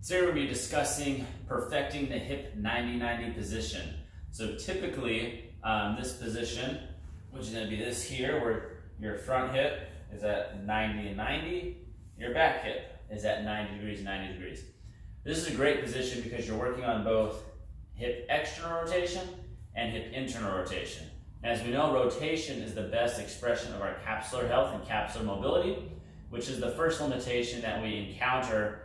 Today we're going to be discussing perfecting the hip 90-90 position. So typically this position, which is going to be this here, where your front hip is at 90 and 90, your back hip is at 90 degrees, 90 degrees. This is a great position because you're working on both hip external rotation and hip internal rotation. As we know, rotation is the best expression of our capsular health and capsular mobility, which is the first limitation that we encounter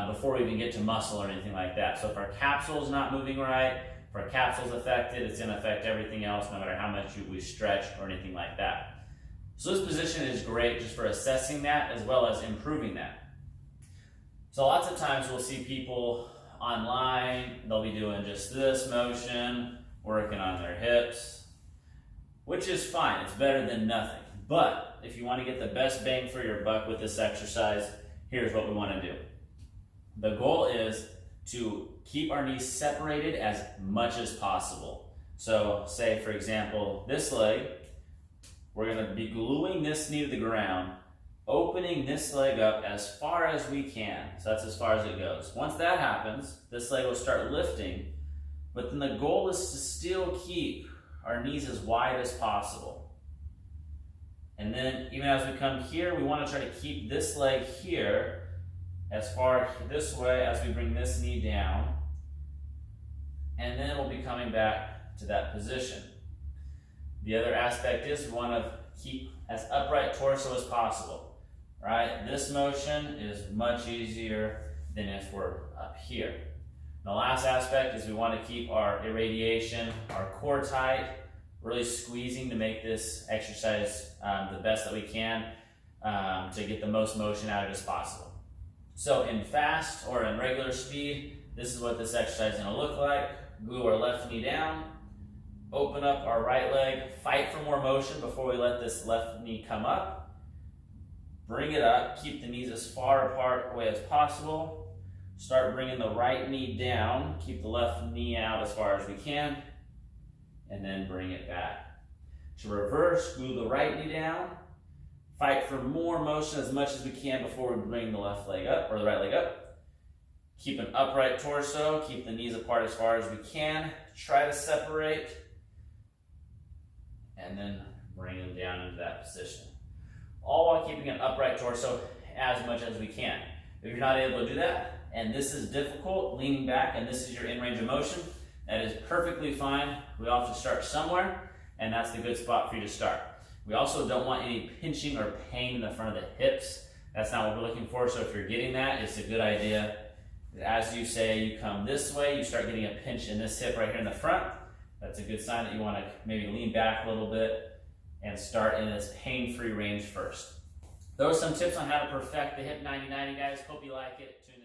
before we even get to muscle or anything like that. So if our capsule is not moving right, if our capsule is affected, it's going to affect everything else, no matter how much we stretch or anything like that. So this position is great just for assessing that as well as improving that. So lots of times we'll see people online, they'll be doing just this motion, working on their hips, which is fine, it's better than nothing. But if you want to get the best bang for your buck with this exercise, here's what we want to do. The goal is to keep our knees separated as much as possible. So say, for example, this leg, we're going to be gluing this knee to the ground, opening this leg up as far as we can. So that's as far as it goes. Once that happens, this leg will start lifting, but then the goal is to still keep our knees as wide as possible. And then even as we come here, we want to try to keep this leg here as far this way as we bring this knee down, and then we'll be coming back to that position. The other aspect is we want to keep as upright torso as possible, right? This motion is much easier than if we're up here. And the last aspect is we want to keep our irradiation, our core tight, really squeezing to make this exercise the best that we can to get the most motion out of it as possible. So in fast or in regular speed, this is what this exercise is going to look like. Glue our left knee down, open up our right leg, fight for more motion before we let this left knee come up. Bring it up, keep the knees as far apart away as possible. Start bringing the right knee down, keep the left knee out as far as we can, and then bring it back. To reverse, glue the right knee down, fight for more motion as much as we can before we bring the left leg up, or the right leg up. Keep an upright torso, keep the knees apart as far as we can. Try to separate, and then bring them down into that position. All while keeping an upright torso as much as we can. If you're not able to do that, and this is difficult, leaning back, and this is your in range of motion, that is perfectly fine. We all have to start somewhere, and that's the good spot for you to start. We also don't want any pinching or pain in the front of the hips. That's not what we're looking for, so if you're getting that, it's a good idea. As you say, you come this way, you start getting a pinch in this hip right here in the front. That's a good sign that you want to maybe lean back a little bit and start in this pain-free range first. Those are some tips on how to perfect the hip 90-90, guys. Hope you like it. Tune in.